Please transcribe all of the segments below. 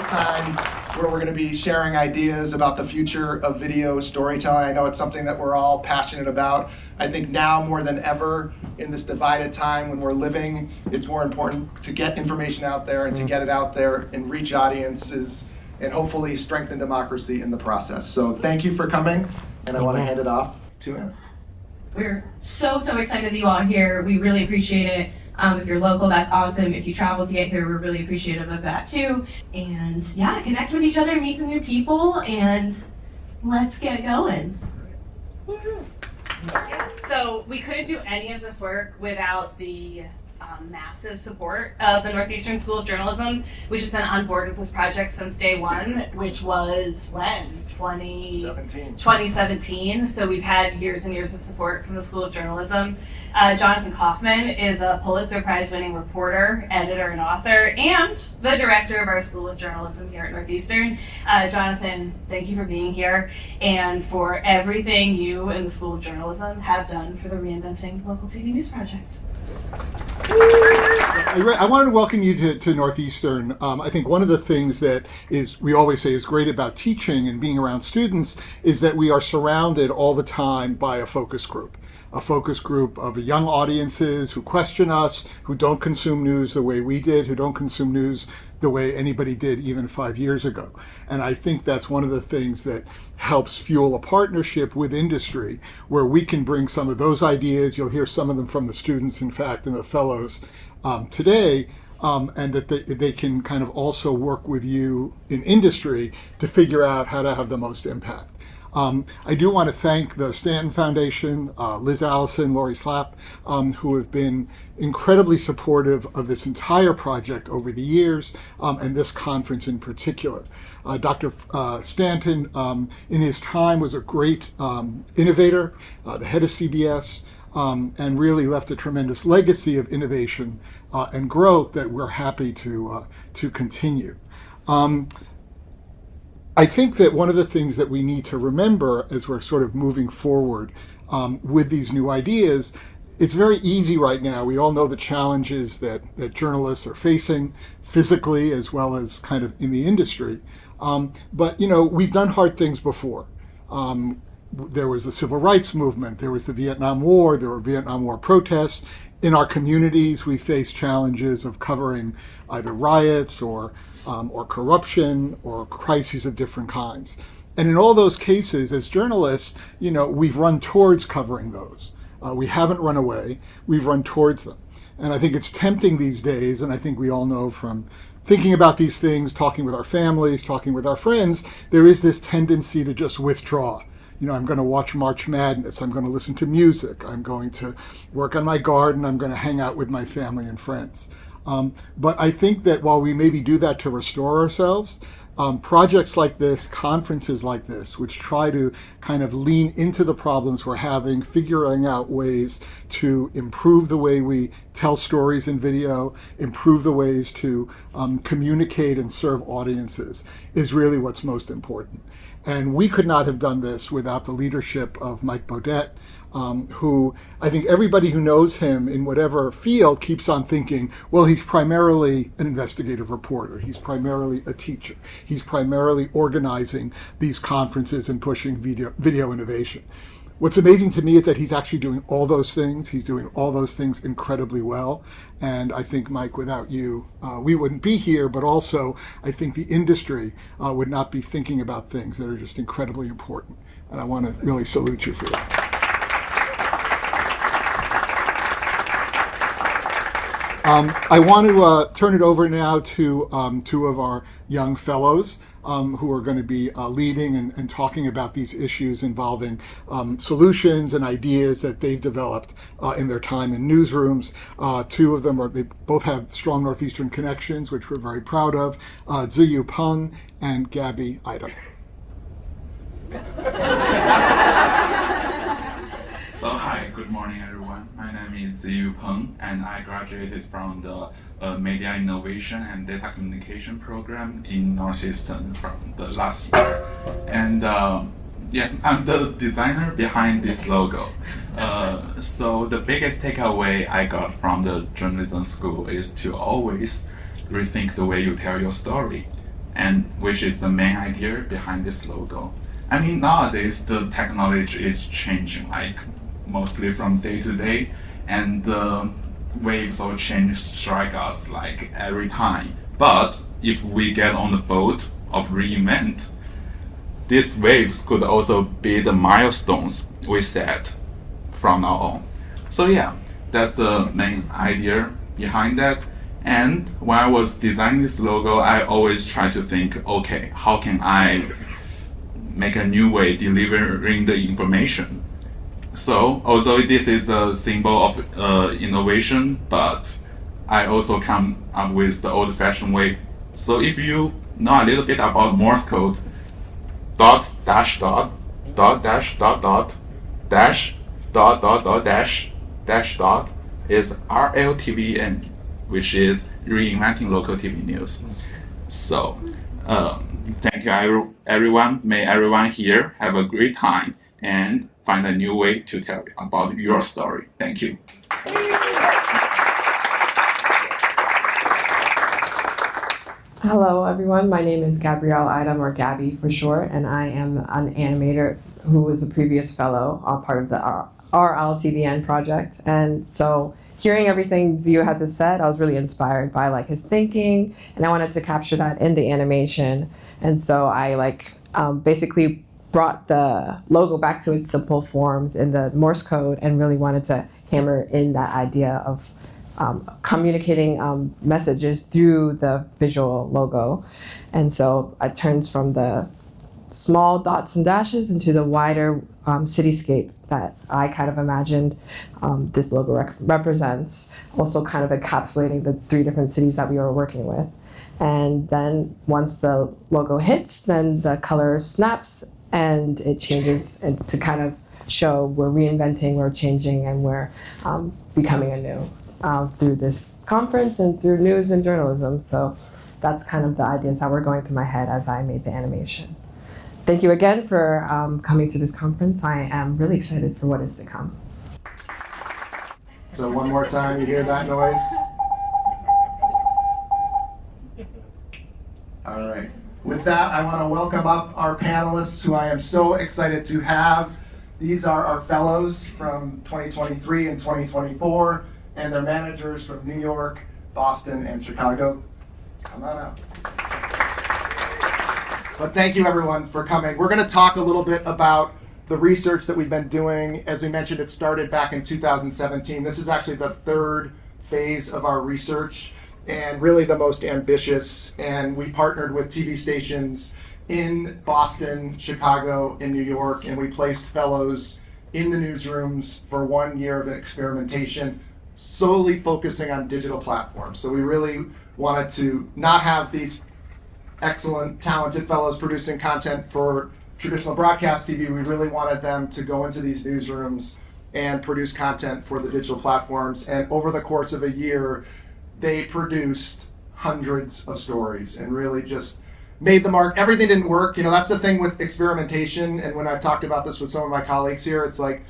time where we're going to be sharing ideas about the future of video storytelling. I know it's something that we're all passionate about. I think now more than ever in this divided time when we're living, it's more important to get information out there and to get it out there and reach audiences and hopefully strengthen democracy in the process. So thank you for coming, and I want to hand it off to him. We're so excited that you all are here. We really appreciate it. If you're local, that's awesome. If you travel to get here, we're really appreciative of that too. And yeah, connect with each other, meet some new people, and let's get going. Yeah, so we couldn't do any of this work without the massive support of the Northeastern School of Journalism, which has been on board with this project since day one, which was when? 2017. So we've had years and years of support from the School of Journalism. Jonathan Kaufman is a Pulitzer Prize winning reporter, editor, and author, and the director of our School of Journalism here at Northeastern. Jonathan, thank you for being here and for everything you and the School of Journalism have done for the Reinventing Local TV News Project. I wanted to welcome you to Northeastern. I think one of the things that we always say is great about teaching and being around students is that we are surrounded all the time by a focus group of young audiences who question us, who don't consume news the way we did, who don't consume news the way anybody did even 5 years ago. And I think that's one of the things that helps fuel a partnership with industry where we can bring some of those ideas. You'll hear some of them from the students, in fact, and the fellows today, and that they can kind of also work with you in industry to figure out how to have the most impact. I do want to thank the Stanton Foundation, Liz Allison, Lori Slapp, who have been incredibly supportive of this entire project over the years, and this conference in particular. Dr. Stanton, in his time, was a great innovator, the head of CBS, and really left a tremendous legacy of innovation and growth that we're happy to continue. I think that one of the things that we need to remember as we're sort of moving forward with these new ideas, it's very easy right now. We all know the challenges that journalists are facing physically as well as kind of in the industry. But, we've done hard things before. There was the civil rights movement, there was the Vietnam War, there were Vietnam War protests. In our communities, we face challenges of covering either riots or corruption or crises of different kinds. And in all those cases, as journalists, we've run towards covering those. We haven't run away, we've run towards them. And I think it's tempting these days, and I think we all know from thinking about these things, talking with our families, talking with our friends, there is this tendency to just withdraw. I'm going to watch March Madness, I'm going to listen to music, I'm going to work on my garden, I'm going to hang out with my family and friends. But I think that while we maybe do that to restore ourselves, projects like this, conferences like this, which try to kind of lean into the problems we're having, figuring out ways to improve the way we tell stories in video, improve the ways to communicate and serve audiences, is really what's most important. And we could not have done this without the leadership of Mike Beaudet, who I think everybody who knows him in whatever field keeps on thinking, well, he's primarily an investigative reporter. He's primarily a teacher. He's primarily organizing these conferences and pushing video innovation. What's amazing to me is that he's actually doing all those things. He's doing all those things incredibly well. And I think, Mike, without you, we wouldn't be here, but also I think the industry would not be thinking about things that are just incredibly important. And I want to really salute you for that. I want to turn it over now to two of our young fellows who are going to be leading and talking about these issues involving solutions and ideas that they've developed in their time in newsrooms. Two of them they both have strong Northeastern connections, which we're very proud of. Ziyu Peng and Gabby, Aidam. So hi, good morning everyone. My name is Ziyu Peng, and I graduated from the Media Innovation and Data Communication program in Northeastern from the last year. And I'm the designer behind this logo. So the biggest takeaway I got from the journalism school is to always rethink the way you tell your story. and which is the main idea behind this logo. I mean, nowadays the technology is changing, like mostly from day to day, and the waves of change strike us like every time. But if we get on the boat of Reinvent, these waves could also be the milestones we set from now on. So yeah, that's the main idea behind that. And when I was designing this logo, I always try to think, okay, how can I make a new way delivering the information? So although this is a symbol of innovation, but I also come up with the old-fashioned way. So if you know a little bit about Morse code, dot dash dot dot dash dot dot dash dot dot dot dash dash dot is RLTVN, which is Reinventing Local TV News. So thank you everyone. May everyone here have a great time and find a new way to tell about your story. Thank you. Hello everyone, my name is Gabrielle Aidam, or Gabby for short, and I am an animator who was a previous fellow, part of the RLTVN project. And so hearing everything Ziyu had to say, I was really inspired by like his thinking, and I wanted to capture that in the animation. And so I basically brought the logo back to its simple forms in the Morse code, and really wanted to hammer in that idea of communicating messages through the visual logo. And so it turns from the small dots and dashes into the wider cityscape that I kind of imagined this logo represents, also kind of encapsulating the 3 different cities that we were working with. And then once the logo hits, then the color snaps and it changes to kind of show we're reinventing, we're changing, and we're becoming anew through this conference and through news and journalism. So that's kind of the ideas that were going through my head as I made the animation. Thank you again for coming to this conference. I am really excited for what is to come. So one more time, you hear that noise? All right. With that, I want to welcome up our panelists who I am so excited to have. These are our fellows from 2023 and 2024, and their managers from New York, Boston, and Chicago. Come on up. But thank you everyone for coming. We're going to talk a little bit about the research that we've been doing. As we mentioned, it started back in 2017. This is actually the 3rd phase of our research, and really the most ambitious. And we partnered with TV stations in Boston, Chicago, and New York, and we placed fellows in the newsrooms for 1 year of experimentation, solely focusing on digital platforms. So we really wanted to not have these excellent, talented fellows producing content for traditional broadcast TV. We really wanted them to go into these newsrooms and produce content for the digital platforms. And over the course of a year, they produced hundreds of stories and really just made the mark. Everything didn't work. You know, that's the thing with experimentation. And when I've talked about this with some of my colleagues here, it's like,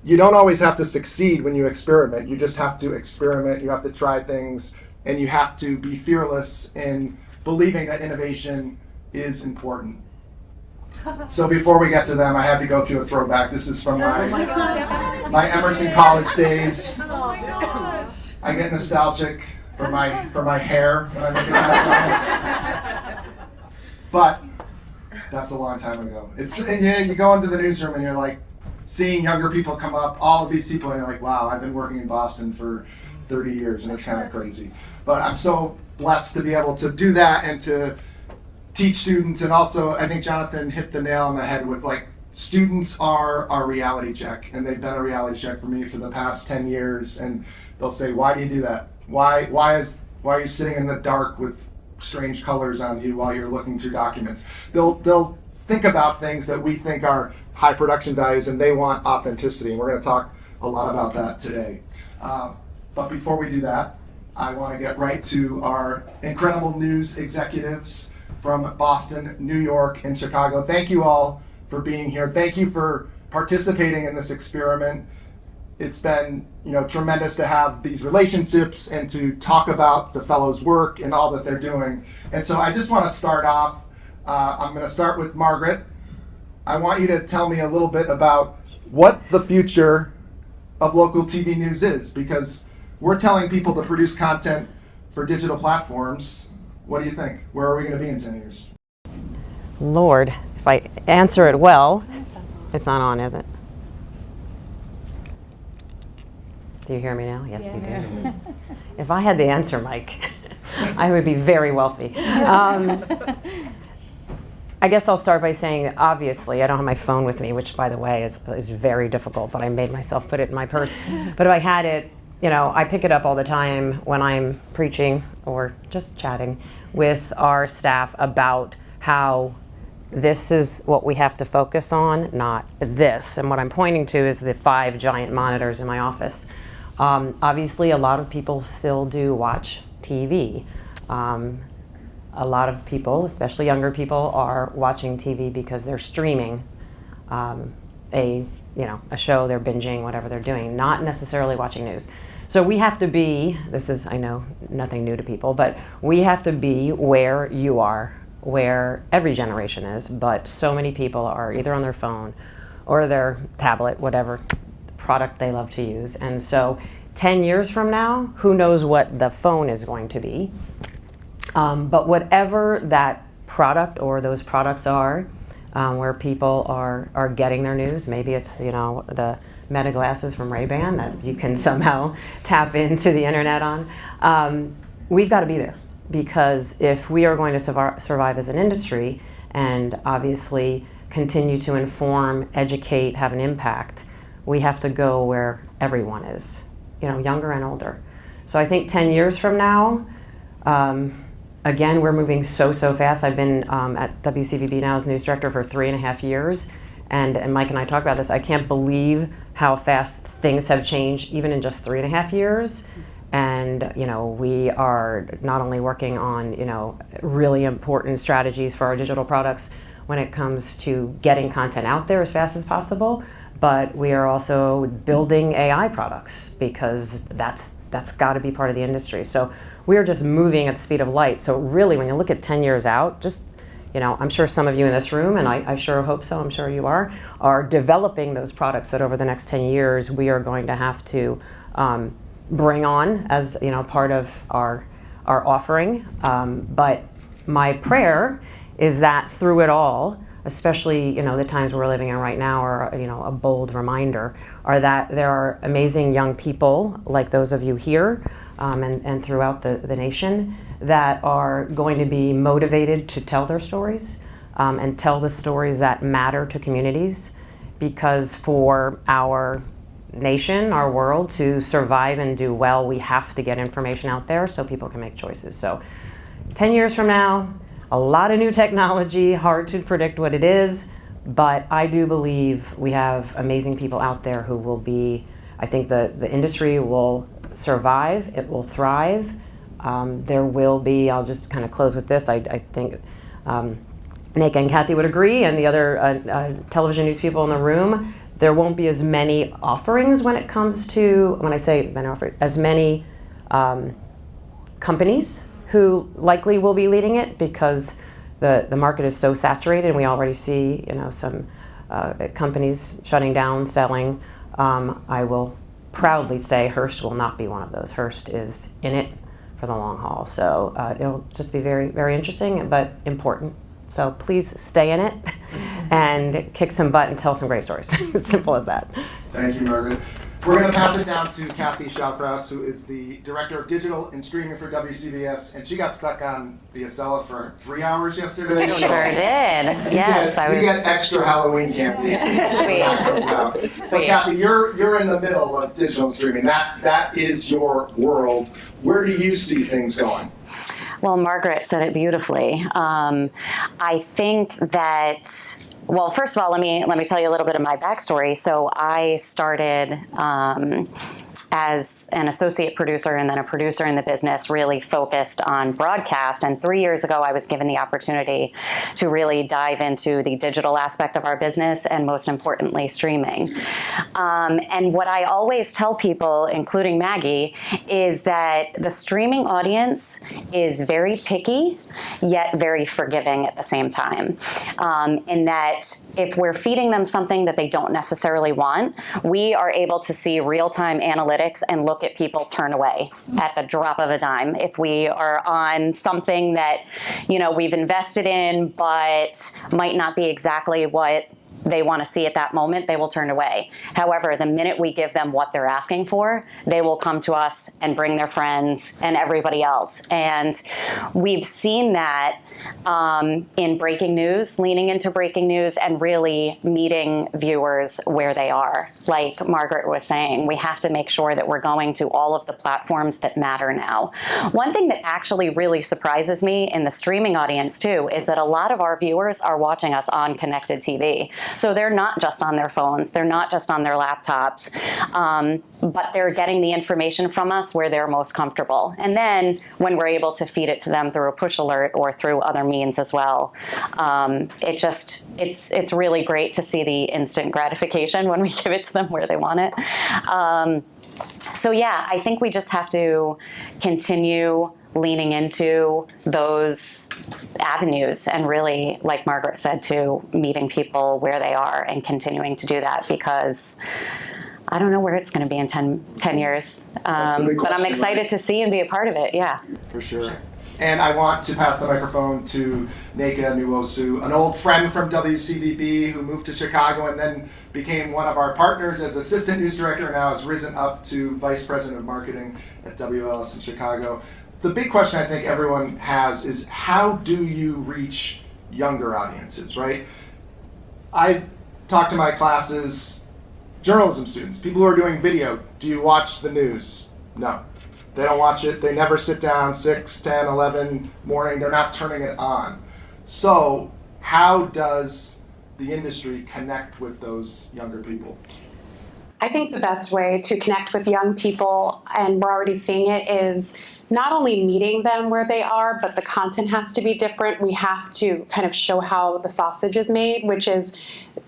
you don't always have to succeed when you experiment. You just have to experiment. You have to try things, and you have to be fearless in believing that innovation is important. So before we get to them, I had to go through a throwback. This is from my Emerson college days. I get nostalgic for my hair when I look at that. But that's a long time ago. You go into the newsroom and you're like seeing younger people come up, all of these people, and you're like, wow, I've been working in Boston for 30 years, and it's kind of crazy. But I'm so blessed to be able to do that and to teach students. And also, I think Jonathan hit the nail on the head with, like, students are our reality check, and they've been a reality check for me for the past 10 years. And they'll say, why do you do that? Why are you sitting in the dark with strange colors on you while you're looking through documents? They'll think about things that we think are high production values, and they want authenticity. And we're going to talk a lot about that today. But before we do that, I want to get right to our incredible news executives from Boston, New York, and Chicago. Thank you all for being here. Thank you for participating in this experiment. it's been, tremendous to have these relationships and to talk about the fellows' work and all that they're doing. And so I just want to start off, I'm going to start with Margaret. I want you to tell me a little bit about what the future of local TV news is, because we're telling people to produce content for digital platforms. What do you think? Where are we going to be in 10 years? Lord, if I answer it well, it's not on, is it? Do you hear me now? Yes, you do. If I had the answer, Mike, I would be very wealthy. I guess I'll start by saying, obviously, I don't have my phone with me, which, by the way, is very difficult, but I made myself put it in my purse. But if I had it, I pick it up all the time when I'm preaching or just chatting with our staff about how this is what we have to focus on, not this. And what I'm pointing to is the 5 giant monitors in my office. Obviously, a lot of people still do watch TV. A lot of people, especially younger people, are watching TV because they're streaming a show, they're binging, whatever they're doing, not necessarily watching news. So we have to be, this is, I know, nothing new to people, but we have to be where you are, where every generation is, but so many people are either on their phone or their tablet, whatever product they love to use. And so 10 years from now, who knows what the phone is going to be. But whatever that product or those products are, where people are getting their news, maybe it's the Meta glasses from Ray-Ban that you can somehow tap into the internet on. We've got to be there, because if we are going to survive as an industry and obviously continue to inform, educate, have an impact, we have to go where everyone is, younger and older. So I think 10 years from now, again, we're moving so fast. I've been at WCVB now as news director for 3.5 years. And Mike and I talk about this. I can't believe how fast things have changed, even in just 3.5 years. And we are not only working on really important strategies for our digital products when it comes to getting content out there as fast as possible, but we are also building AI products, because that's got to be part of the industry. So we are just moving at the speed of light. So really, when you look at 10 years out, just, I'm sure some of you in this room, and I sure hope so, I'm sure you are developing those products that over the next 10 years we are going to have to bring on as, part of our offering. But my prayer is that through it all, especially, the times we're living in right now are, a bold reminder, are that there are amazing young people like those of you here and throughout the nation that are going to be motivated to tell their stories and tell the stories that matter to communities, because for our nation, our world, to survive and do well, we have to get information out there so people can make choices. So 10 years from now, a lot of new technology, hard to predict what it is, but I do believe we have amazing people out there who will be, I think the industry will survive, it will thrive. There will be, I'll just kind of close with this, I think Nick and Kathy would agree, and the other television news people in the room, there won't be as many offerings when it comes to, when I say as many companies who likely will be leading it, because the market is so saturated, and we already see some companies shutting down, selling. I will proudly say Hearst will not be one of those. Hearst is in it for the long haul. So it'll just be very, very interesting, but important. So please stay in it and kick some butt and tell some great stories. As simple as that. Thank you, Margaret. We're going to pass it down to Kathy Shawcross, who is the Director of Digital and Streaming for WCBS, and she got stuck on the Acela for 3 hours yesterday. Sure did. Yes, you get extra Halloween candy. Sweet. So Kathy, you're in the middle of digital and streaming. That is your world. Where do you see things going? Well, Margaret said it beautifully. I think that, well, first of all, let me tell you a little bit of my backstory. So I started as an associate producer and then a producer in the business, really focused on broadcast. And 3 years ago, I was given the opportunity to really dive into the digital aspect of our business and, most importantly, streaming. And what I always tell people, including Maggie, is that the streaming audience is very picky, yet very forgiving at the same time. In that if we're feeding them something that they don't necessarily want, we are able to see real-time analytics and look at people turn away at the drop of a dime. If we are on something that, we've invested in, but might not be exactly what they want to see at that moment, they will turn away. However, the minute we give them what they're asking for, they will come to us and bring their friends and everybody else. And we've seen that in breaking news, leaning into breaking news and really meeting viewers where they are. Like Margaret was saying, we have to make sure that we're going to all of the platforms that matter now. One thing that actually really surprises me in the streaming audience too is that a lot of our viewers are watching us on connected TV. So they're not just on their phones, they're not just on their laptops, but they're getting the information from us where they're most comfortable. And then when we're able to feed it to them through a push alert or through other means as well, it's really great to see the instant gratification when we give it to them where they want it. So yeah, I think we just have to continue leaning into those avenues and really, like Margaret said, to meeting people where they are and continuing to do that, because I don't know where it's going to be in 10 years. But I'm excited to see and be a part of it, yeah. For sure. And I want to pass the microphone to Neka Nwosu, an old friend from WCVB who moved to Chicago and then became one of our partners as assistant news director, and now has risen up to vice president of marketing at WLS in Chicago. The big question I think everyone has is, how do you reach younger audiences, right? I talk to my classes, journalism students, people who are doing video. Do you watch the news? No. They don't watch it. They never sit down 6, 10, 11 morning. They're not turning it on. So how does the industry connect with those younger people? I think the best way to connect with young people, and we're already seeing it, is not only meeting them where they are, but the content has to be different. We have to kind of show how the sausage is made, which is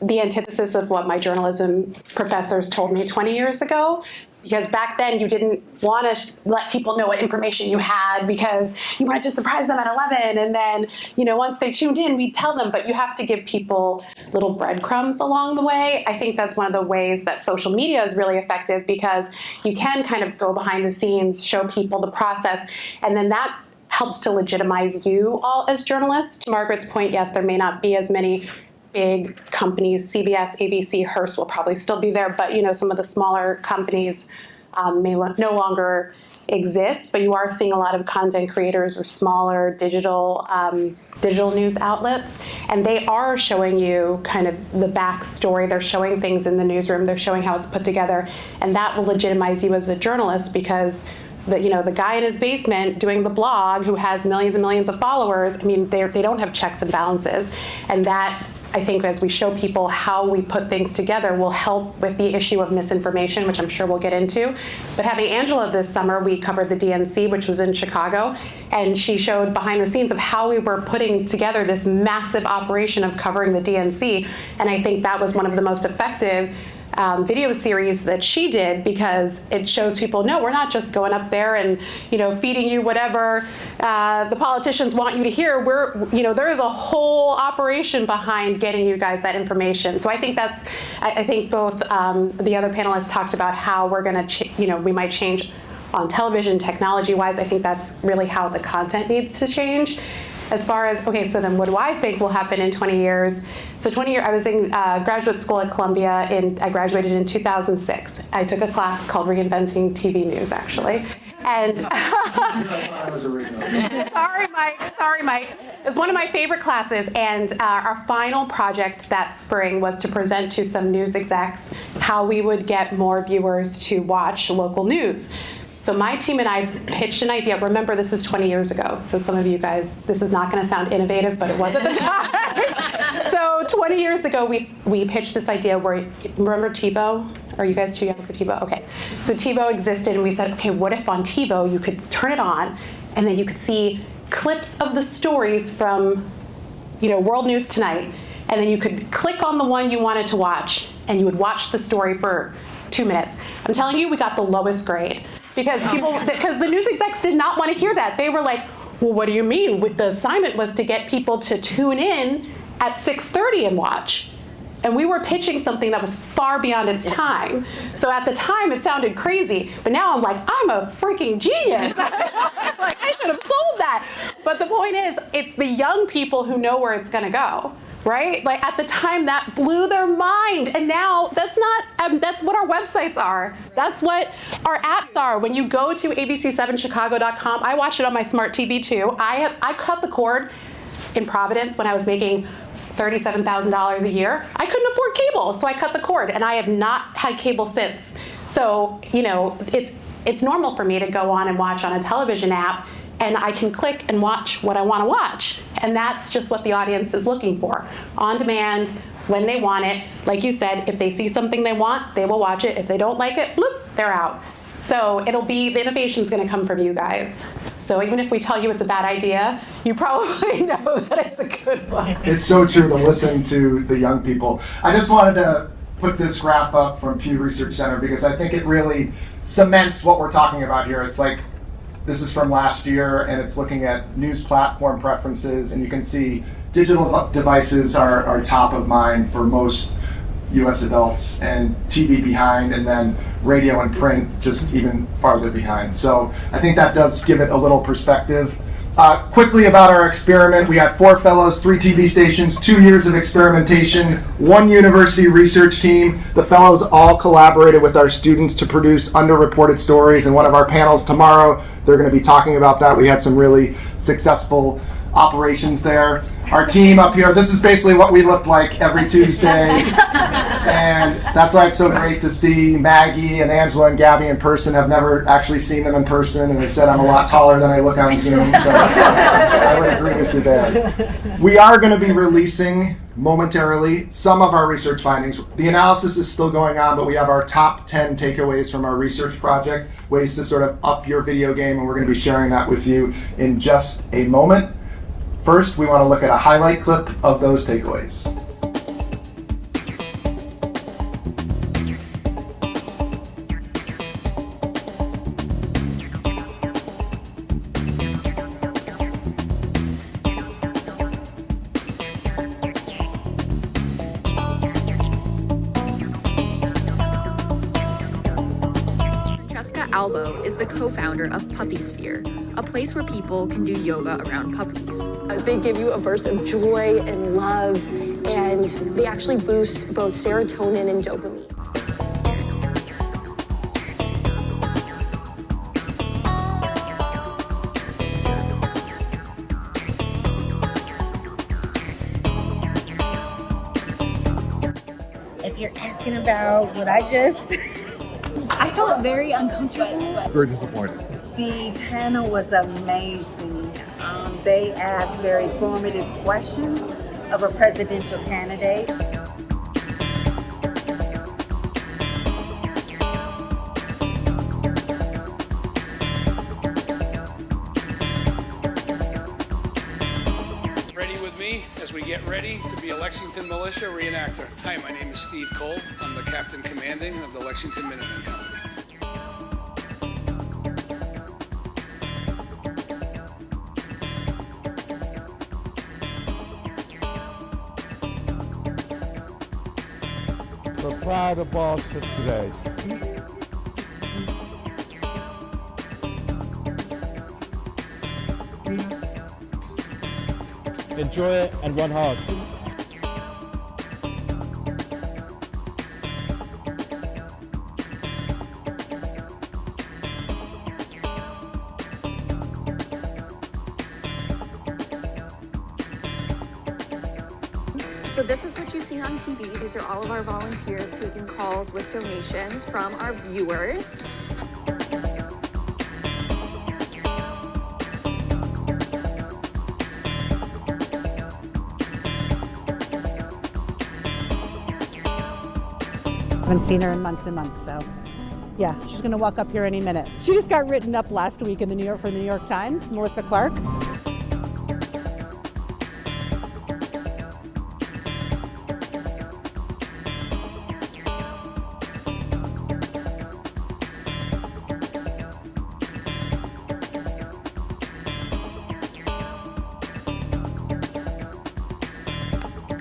the antithesis of what my journalism professors told me 20 years ago. Because back then you didn't want to let people know what information you had because you wanted to surprise them at 11. And then, once they tuned in, we'd tell them, but you have to give people little breadcrumbs along the way. I think that's one of the ways that social media is really effective, because you can kind of go behind the scenes, show people the process, and then that helps to legitimize you all as journalists. To Margaret's point, yes, there may not be as many big companies, CBS, ABC, Hearst will probably still be there, but some of the smaller companies may no longer exist, but you are seeing a lot of content creators or smaller digital news outlets, and they are showing you kind of the backstory. They're showing things in the newsroom, they're showing how it's put together, and that will legitimize you as a journalist, because the guy in his basement doing the blog who has millions and millions of followers, they don't have checks and balances, and that, I think, as we show people how we put things together, will help with the issue of misinformation, which I'm sure we'll get into. But having Angela this summer, we covered the DNC, which was in Chicago, and she showed behind the scenes of how we were putting together this massive operation of covering the DNC, and I think that was one of the most effective video series that she did, because it shows people, no, we're not just going up there and feeding you whatever the politicians want you to hear. There is a whole operation behind getting you guys that information. So I think I think both the other panelists talked about how we're going to we might change on television technology-wise. I think that's really how the content needs to change. As far as, okay, so then what do I think will happen in 20 years? So 20 years, I was in graduate school at Columbia, and I graduated in 2006. I took a class called Reinventing TV News, actually. And sorry, Mike. It was one of my favorite classes, and our final project that spring was to present to some news execs how we would get more viewers to watch local news. So my team and I pitched an idea. Remember, this is 20 years ago, so some of you guys, this is not going to sound innovative, but it was at the time. So 20 years ago, we pitched this idea where, remember TiVo? Are you guys too young for TiVo? Okay. So TiVo existed, and we said, okay, what if on TiVo you could turn it on, and then you could see clips of the stories from, World News Tonight, and then you could click on the one you wanted to watch, and you would watch the story for 2 minutes. I'm telling you, we got the lowest grade because because the news execs did not want to hear that. They were like, well, what do you mean? The assignment was to get people to tune in at 6:30 and watch. And we were pitching something that was far beyond its time. So at the time, it sounded crazy. But now I'm like, I'm a freaking genius. Like, I should have sold that. But the point is, it's the young people who know where it's going to go, right? Like, at the time, that blew their mind. And now, that's what our websites are. That's what our apps are. When you go to abc7chicago.com, I watch it on my smart TV, too. I cut the cord in Providence when I was making $37,000 a year. I couldn't afford cable, so I cut the cord, and I have not had cable since. So, it's normal for me to go on and watch on a television app, and I can click and watch what I want to watch. And that's just what the audience is looking for. On demand, when they want it. Like you said, if they see something they want, they will watch it. If they don't like it, bloop, they're out. So the innovation's going to come from you guys. So even if we tell you it's a bad idea, you probably know that it's a good one. It's so true to listen to the young people. I just wanted to put this graph up from Pew Research Center because I think it really cements what we're talking about here. It's like, this is from last year, and it's looking at news platform preferences, and you can see digital devices are top of mind for most US adults, and TV behind, and then radio and print just even farther behind. So I think that does give it a little perspective. Quickly about our experiment, we had 4 fellows, 3 TV stations, 2 years of experimentation, 1 university research team. The fellows all collaborated with our students to produce underreported stories. In one of our panels tomorrow, they're going to be talking about that. We had some really successful operations there. Our team up here, this is basically what we look like every Tuesday. And that's why it's so great to see Maggie and Angela and Gabby in person. I've never actually seen them in person, and they said I'm a lot taller than I look on Zoom, so I would agree with you there. We are going to be releasing momentarily some of our research findings. The analysis is still going on, but we have our top 10 takeaways from our research project, ways to sort of up your video game, and we're going to be sharing that with you in just a moment. First, we want to look at a highlight clip of those takeaways. Albo is the co-founder of Puppy Sphere, a place where people can do yoga around puppies. They give you a burst of joy and love, and they actually boost both serotonin and dopamine. If you're asking about what I felt very uncomfortable. Very disappointed. The panel was amazing. They asked very formative questions of a presidential candidate. Ready with me as we get ready to be a Lexington Militia reenactor. Hi, my name is Steve Cole. I'm the Captain Commanding of the Lexington Minutemen Company. We're proud of Boston today. Enjoy it and run hard. So this is what you see on TV. These are all of our volunteers taking calls with donations from our viewers. Haven't seen her in months and months, so yeah, she's going to walk up here any minute. She just got written up last week in the New York Times, Melissa Clark.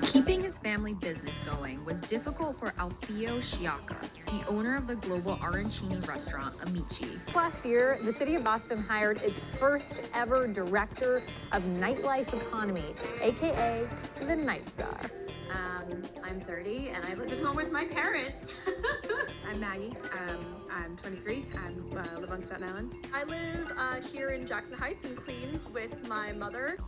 Keeping his family business going was difficult for Alfio Sciacca, the owner of the global arancini restaurant Amici. Last year, the city of Boston hired its first ever director of nightlife economy, aka the Night Star. I'm 30 and I live at home with my parents. I'm Maggie. I'm 23. I live on Staten Island. I live here in Jackson Heights in Queens with my mother.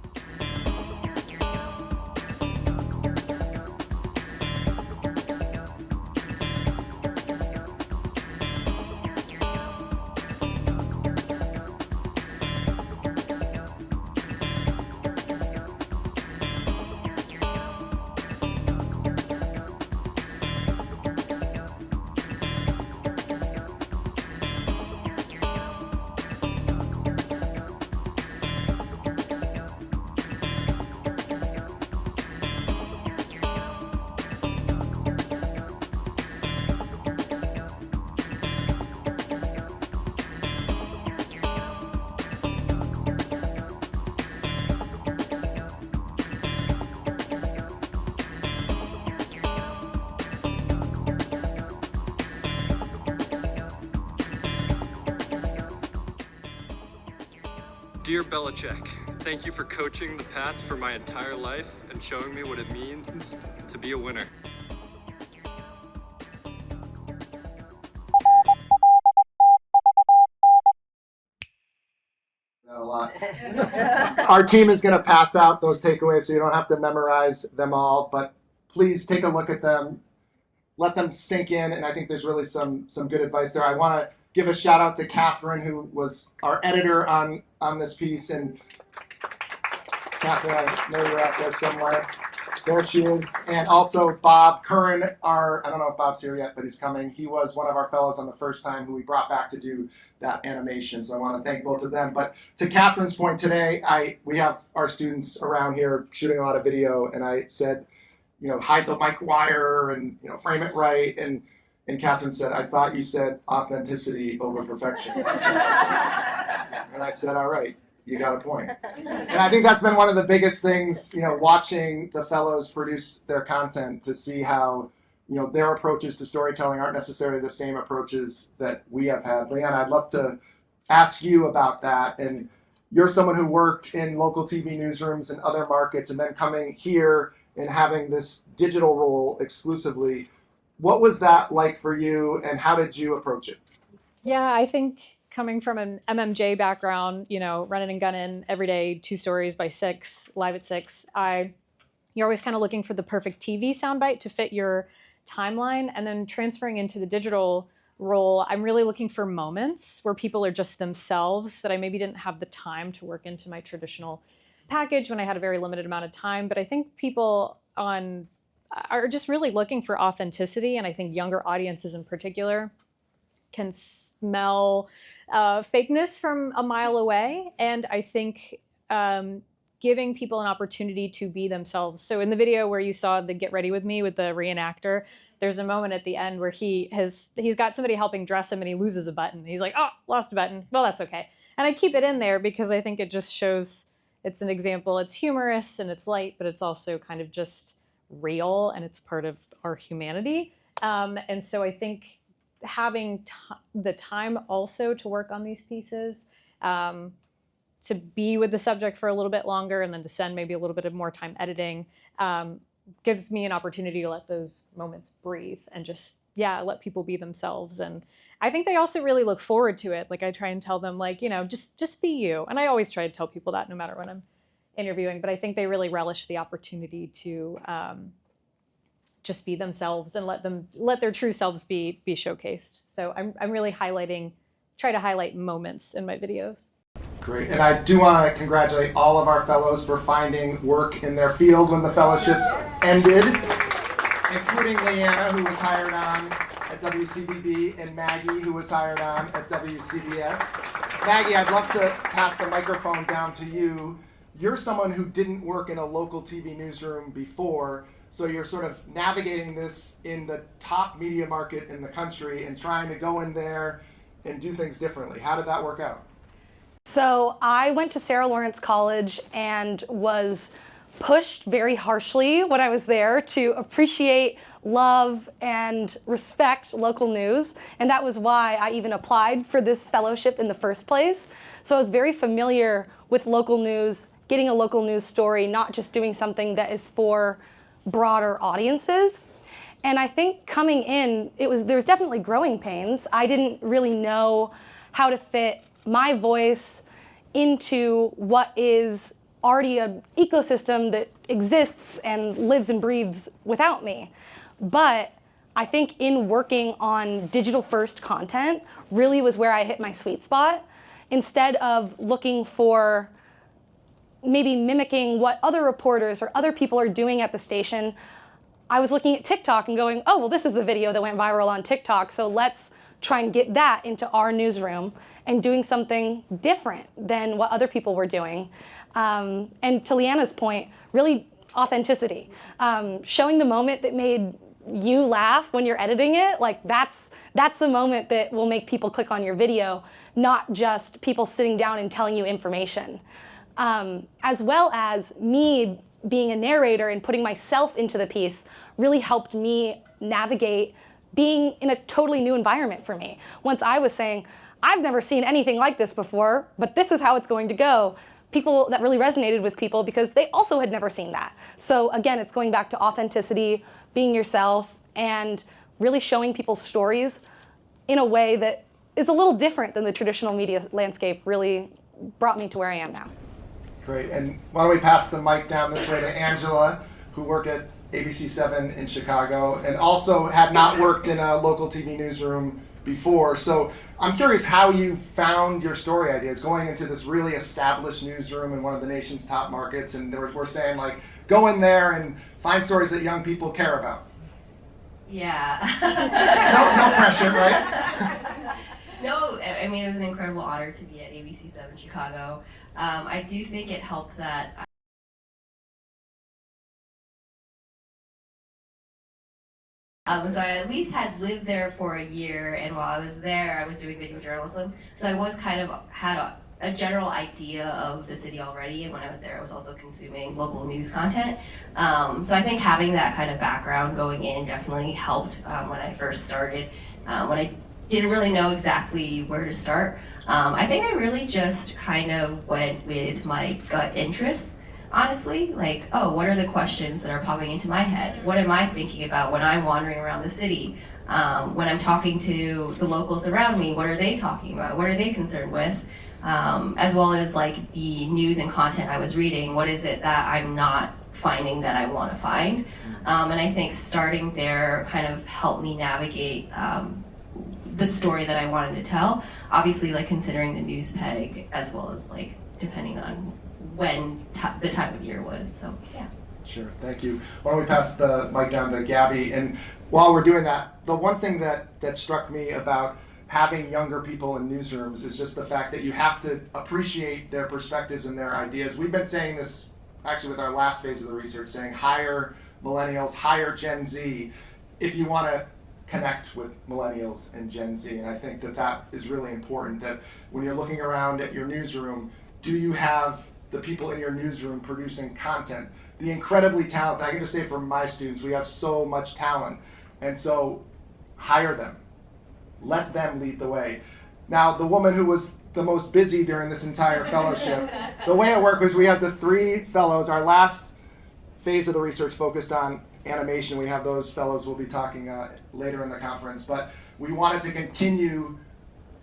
Dear Belichick, thank you for coaching the Pats for my entire life and showing me what it means to be a winner. A lot. Our team is going to pass out those takeaways so you don't have to memorize them all, but please take a look at them, let them sink in, and I think there's really some good advice there. I want to give a shout out to Catherine, who was our editor on this piece, and Catherine, I know you're out there somewhere. There she is. And also Bob Curran, I don't know if Bob's here yet, but he's coming. He was one of our fellows on the first time who we brought back to do that animation. So I want to thank both of them. But to Catherine's point today, we have our students around here shooting a lot of video, and I said, hide the mic wire and, frame it right. And Catherine said, I thought you said authenticity over perfection. And I said, all right, you got a point. And I think that's been one of the biggest things, watching the fellows produce their content, to see how, their approaches to storytelling aren't necessarily the same approaches that we have had. Leanne, I'd love to ask you about that. And you're someone who worked in local TV newsrooms and other markets, and then coming here and having this digital role exclusively. What was that like for you, and how did you approach it? Yeah, I think coming from an MMJ background, running and gunning every day, 2 stories by 6, live at 6, you're always kind of looking for the perfect TV soundbite to fit your timeline. And then transferring into the digital role, I'm really looking for moments where people are just themselves that I maybe didn't have the time to work into my traditional package when I had a very limited amount of time. But I think people are just really looking for authenticity, and I think younger audiences in particular can smell fakeness from a mile away. And I think giving people an opportunity to be themselves. So in the video where you saw the Get Ready With Me with the reenactor, there's a moment at the end where he's got somebody helping dress him and he loses a button. He's like, oh, lost a button. Well, that's okay. And I keep it in there because I think it just shows, it's an example. It's humorous and it's light, but it's also kind of just real, and it's part of our humanity. And so I think having the time also to work on these pieces, to be with the subject for a little bit longer and then to spend maybe a little bit of more time editing, gives me an opportunity to let those moments breathe and just, let people be themselves. And I think they also really look forward to it. Like, I try and tell them, like, just be you. And I always try to tell people that no matter when I'm interviewing, but I think they really relish the opportunity to just be themselves and let their true selves be showcased. So I'm really try to highlight moments in my videos. Great, and I do want to congratulate all of our fellows for finding work in their field when the fellowships ended, including Leanna, who was hired on at WCVB, and Maggie, who was hired on at WCBS. Maggie, I'd love to pass the microphone down to you. You're someone who didn't work in a local TV newsroom before, so you're sort of navigating this in the top media market in the country and trying to go in there and do things differently. How did that work out? So I went to Sarah Lawrence College and was pushed very harshly when I was there to appreciate, love, and respect local news. And that was why I even applied for this fellowship in the first place. So I was very familiar with local news, getting a local news story, not just doing something that is for broader audiences. And I think coming in, there was definitely growing pains. I didn't really know how to fit my voice into what is already an ecosystem that exists and lives and breathes without me. But I think in working on digital first content really was where I hit my sweet spot. Instead of looking for maybe mimicking what other reporters or other people are doing at the station, I was looking at TikTok and going, oh, well, this is the video that went viral on TikTok, so let's try and get that into our newsroom and doing something different than what other people were doing. And to Leanna's point, really authenticity. Showing the moment that made you laugh when you're editing it, like that's the moment that will make people click on your video, not just people sitting down and telling you information. As well as me being a narrator and putting myself into the piece really helped me navigate being in a totally new environment for me. Once I was saying, I've never seen anything like this before, but this is how it's going to go. That really resonated with people because they also had never seen that. So again, it's going back to authenticity, being yourself, and really showing people's stories in a way that is a little different than the traditional media landscape really brought me to where I am now. Great, and why don't we pass the mic down this way to Angela, who worked at ABC7 in Chicago and also had not worked in a local TV newsroom before. So I'm curious how you found your story ideas going into this really established newsroom in one of the nation's top markets, and we're saying like, go in there and find stories that young people care about. Yeah. No pressure, right? No, I mean, it was an incredible honor to be at ABC7 Chicago. I do think it helped that so I at least had lived there for a year, and while I was there, I was doing video journalism. So I was kind of had a general idea of the city already, and when I was there, I was also consuming local news content. So I think having that kind of background going in definitely helped when I first started. When I didn't really know exactly where to start, I think I really just kind of went with my gut interests. Honestly, like, oh, what are the questions that are popping into my head? What am I thinking about when I'm wandering around the city? When I'm talking to the locals around me, what are they talking about? What are they concerned with? As well as like the news and content I was reading, what is it that I'm not finding that I want to find? And I think starting there kind of helped me navigate the story that I wanted to tell. Obviously, like considering the news peg as well as like depending on when the time of year was, so yeah. Sure, thank you. Why don't we pass the mic down to Gabby? And while we're doing that, the one thing that struck me about having younger people in newsrooms is just the fact that you have to appreciate their perspectives and their ideas. We've been saying this actually with our last phase of the research, saying hire millennials, hire Gen Z, if you want to connect with millennials and Gen Z. And I think that is really important, that when you're looking around at your newsroom, do you have the people in your newsroom producing content, the incredibly talented? I can just say for my students, we have so much talent. And so hire them, let them lead the way. Now, the woman who was the most busy during this entire fellowship, the way it worked was we had the 3 fellows. Our last phase of the research focused on animation. We have those fellows we'll be talking later in the conference, but we wanted to continue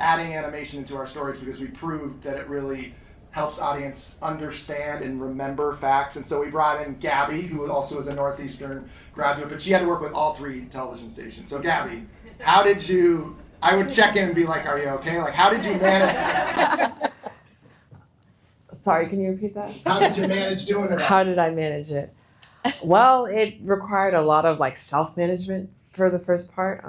adding animation into our stories because we proved that it really helps audience understand and remember facts. And so we brought in Gabby, who also is a Northeastern graduate, but she had to work with all 3 television stations. So Gabby, how did you, I would check in and be like, are you okay? Like, how did you manage this? Sorry, can you repeat that? How did you manage doing it? How did I manage it? Well, it required a lot of like self-management for the first part,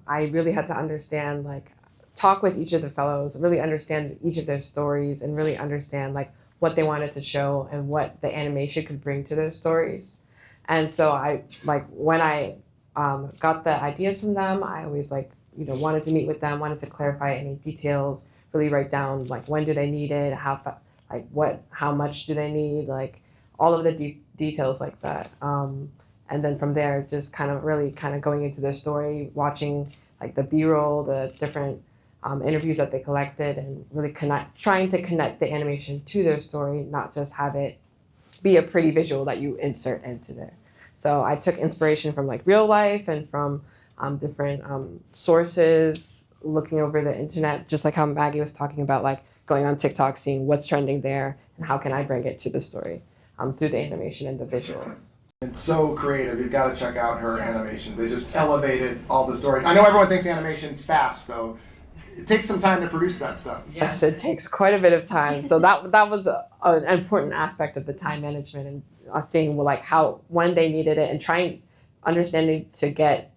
I really had to understand, like, talk with each of the fellows, really understand each of their stories, and really understand like what they wanted to show and what the animation could bring to their stories. And so I like when I got the ideas from them, I always wanted to meet with them, wanted to clarify any details, really write down like when do they need it, how much do they need, like all of the details like that. And then from there, just kind of going into their story, watching like the B-roll, the different interviews that they collected, and really trying to connect the animation to their story, not just have it be a pretty visual that you insert into there. So I took inspiration from like real life and from different sources, looking over the internet, just like how Maggie was talking about, like going on TikTok, seeing what's trending there, and how can I bring it to the story through the animation and the visuals. It's so creative. You've got to check out her animations. They just elevated all the stories. I know everyone thinks animation's fast, though. It takes some time to produce that stuff. Yes, it takes quite a bit of time. So that was an important aspect of the time management, and seeing like when they needed it, and understanding to get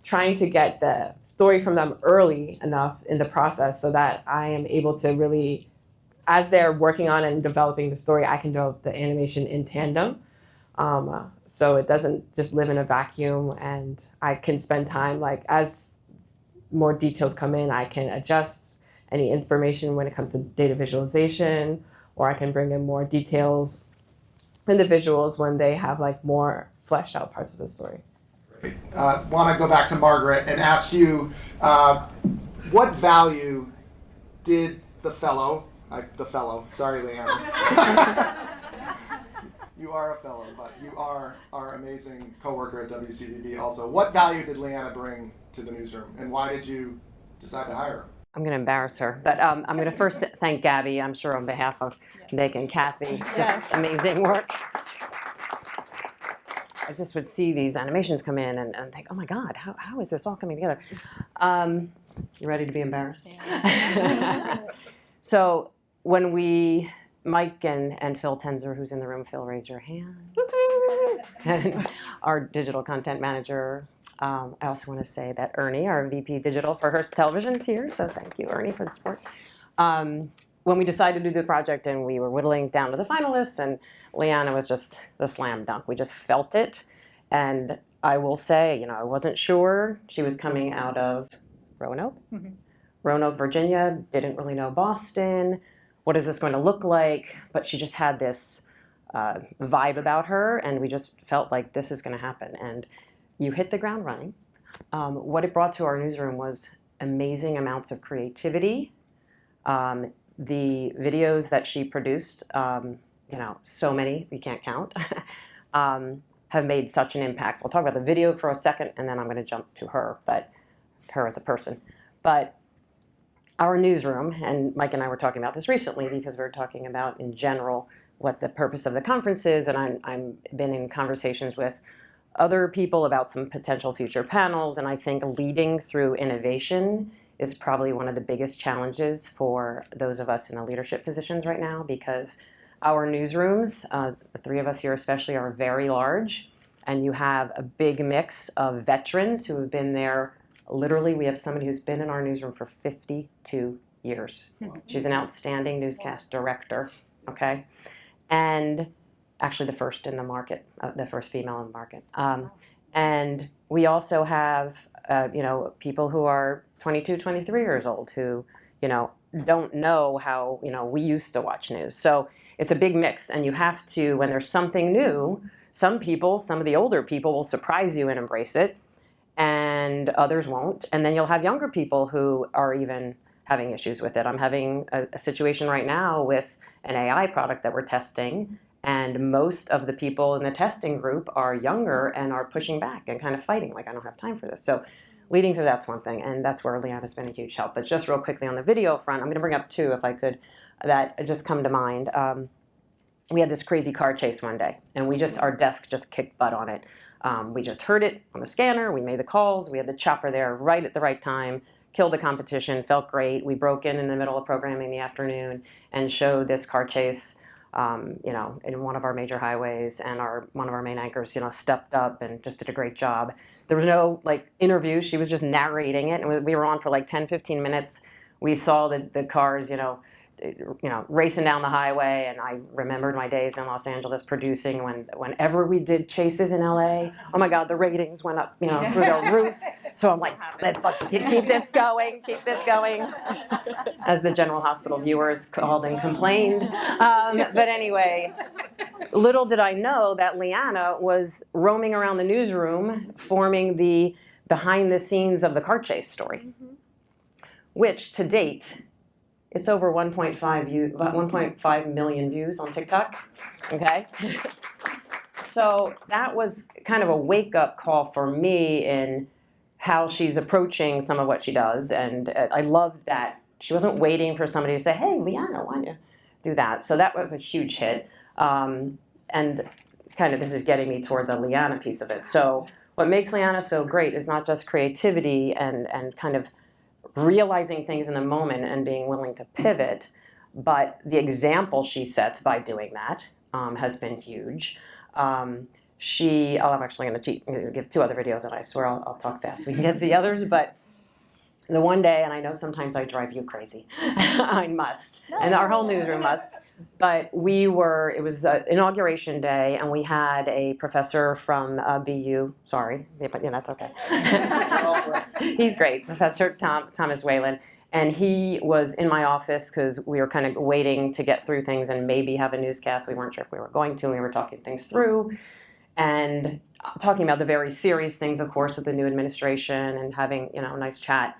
trying to get the story from them early enough in the process so that I am able to really, as they're working on and developing the story, I can develop the animation in tandem. So it doesn't just live in a vacuum, and I can spend time, like as more details come in, I can adjust any information when it comes to data visualization, or I can bring in more details in the visuals when they have like more fleshed out parts of the story. Want to go back to Margaret and ask you, what value did the fellow, sorry Leanne, you are a fellow, but you are our amazing coworker at WCVB also. What value did Leanna bring to the newsroom, and why did you decide to hire her? I'm going to embarrass her, but I'm going to first thank Gabby, I'm sure on behalf of Nick and Kathy. Just amazing work. I just would see these animations come in and think, oh my God, how is this all coming together? You ready to be embarrassed? Yeah. So when Mike and Phil Tenzer, who's in the room, Phil, raise your hand. And our digital content manager. I also want to say that Ernie, our VP Digital for Hearst Television, is here. So thank you, Ernie, for the support. When we decided to do the project and we were whittling down to the finalists, and Leanna was just the slam dunk. We just felt it. And I will say, I wasn't sure. She was coming out of Roanoke, Virginia, didn't really know Boston. What is this going to look like? But she just had this vibe about her, and we just felt like this is going to happen. And you hit the ground running. What it brought to our newsroom was amazing amounts of creativity. The videos that she produced, so many, we can't count, have made such an impact. So I'll talk about the video for a second, and then I'm going to jump to her as a person. But our newsroom, and Mike and I were talking about this recently because we were talking about in general what the purpose of the conference is, and I've been in conversations with other people about some potential future panels, and I think leading through innovation is probably one of the biggest challenges for those of us in the leadership positions right now, because our newsrooms, the three of us here especially, are very large, and you have a big mix of veterans who have been there. Literally, we have somebody who's been in our newsroom for 52 years. She's an outstanding newscast director, okay? And actually the first in the market, the first female in the market. And we also have, people who are 22, 23 years old who, don't know how, we used to watch news. So it's a big mix, and you have to, when there's something new, some of the older people will surprise you and embrace it, and others won't. And then you'll have younger people who are even having issues with it. I'm having a situation right now with an AI product that we're testing, and most of the people in the testing group are younger and are pushing back and kind of fighting, like, I don't have time for this. So leading through that's one thing, and that's where Leanna's been a huge help. But just real quickly on the video front, I'm going to bring up two, if I could, that just come to mind. We had this crazy car chase one day, and our desk just kicked butt on it. We just heard it on the scanner, we made the calls, we had the chopper there right at the right time, killed the competition, felt great. We broke in the middle of programming in the afternoon and showed this car chase you know, in one of our major highways, and one of our main anchors, you know, stepped up and just did a great job. There was no like interview. She was just narrating it, and we were on for like 10, 15 minutes. We saw the cars, you know, racing down the highway, and I remembered my days in Los Angeles producing whenever we did chases in LA. Oh my God, the ratings went up, you know, through the roof. So I'm like, let's keep this going, as the General Hospital viewers called and complained. But anyway, little did I know that Leanna was roaming around the newsroom, forming the behind the scenes of the car chase story, which to date, it's over 1.5 million views on TikTok, okay? So that was kind of a wake-up call for me in how she's approaching some of what she does, and I loved that. She wasn't waiting for somebody to say, hey, Leanna, why don't you do that? So that was a huge hit, and kind of this is getting me toward the Leanna piece of it. So what makes Leanna so great is not just creativity and kind of realizing things in the moment and being willing to pivot, but the example she sets by doing that has been huge. I'm actually going to give 2 other videos, and I swear I'll talk fast. We can get the others, but the one day, and I know sometimes I drive you crazy, I must, and our whole newsroom must, but it was the inauguration day, and we had a professor from BU, sorry, but yeah, that's okay. He's great, Professor Thomas Whalen, and he was in my office because we were kind of waiting to get through things and maybe have a newscast. We weren't sure if we were going to, and we were talking things through, and talking about the very serious things, of course, with the new administration and having, you know, a nice chat.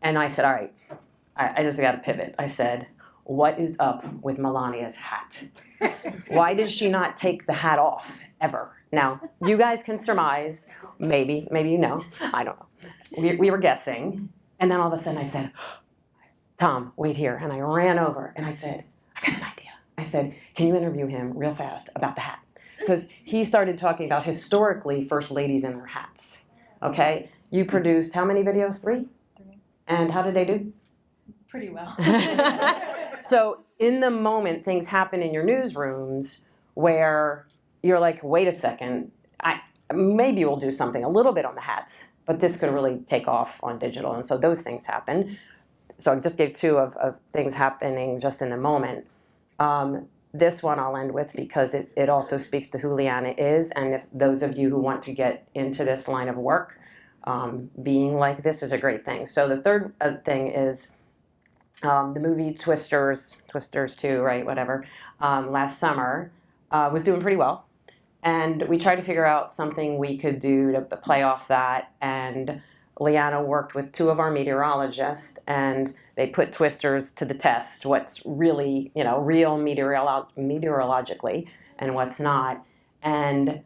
And I said, all right, I just got to pivot. I said, what is up with Melania's hat? Why does she not take the hat off ever? Now, you guys can surmise, maybe you know, I don't know. We were guessing. And then all of a sudden I said, Tom, wait here. And I ran over and I said, I got an idea. I said, can you interview him real fast about the hat? Because he started talking about historically first ladies in their hats. Okay? You produced how many videos? 3? And how did they do? Pretty well. So in the moment, things happen in your newsrooms where you're like, wait a second, maybe we'll do something a little bit on the hats, but this could really take off on digital. And so those things happen. So I just gave 2 of things happening just in the moment. This one I'll end with because it also speaks to who Leanna is. And if those of you who want to get into this line of work, being like this is a great thing. So the third thing is the movie Twisters 2, right, whatever, last summer was doing pretty well. And we tried to figure out something we could do to play off that. And Leanna worked with 2 of our meteorologists, and they put Twisters to the test, what's really, you know, real meteorologically and what's not. And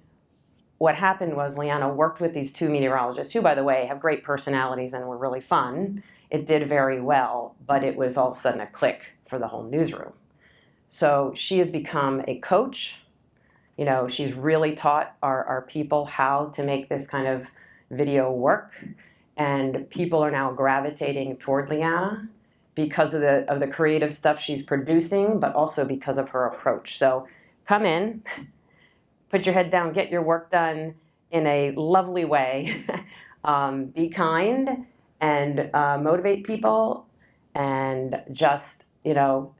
what happened was Leanna worked with these 2 meteorologists, who, by the way, have great personalities and were really fun. It did very well, but it was all of a sudden a click for the whole newsroom. So she has become a coach. You know, she's really taught our people how to make this kind of video work. And people are now gravitating toward Leanna because of the creative stuff she's producing, but also because of her approach. So come in, put your head down, get your work done in a lovely way. Be kind and motivate people, and just, you know,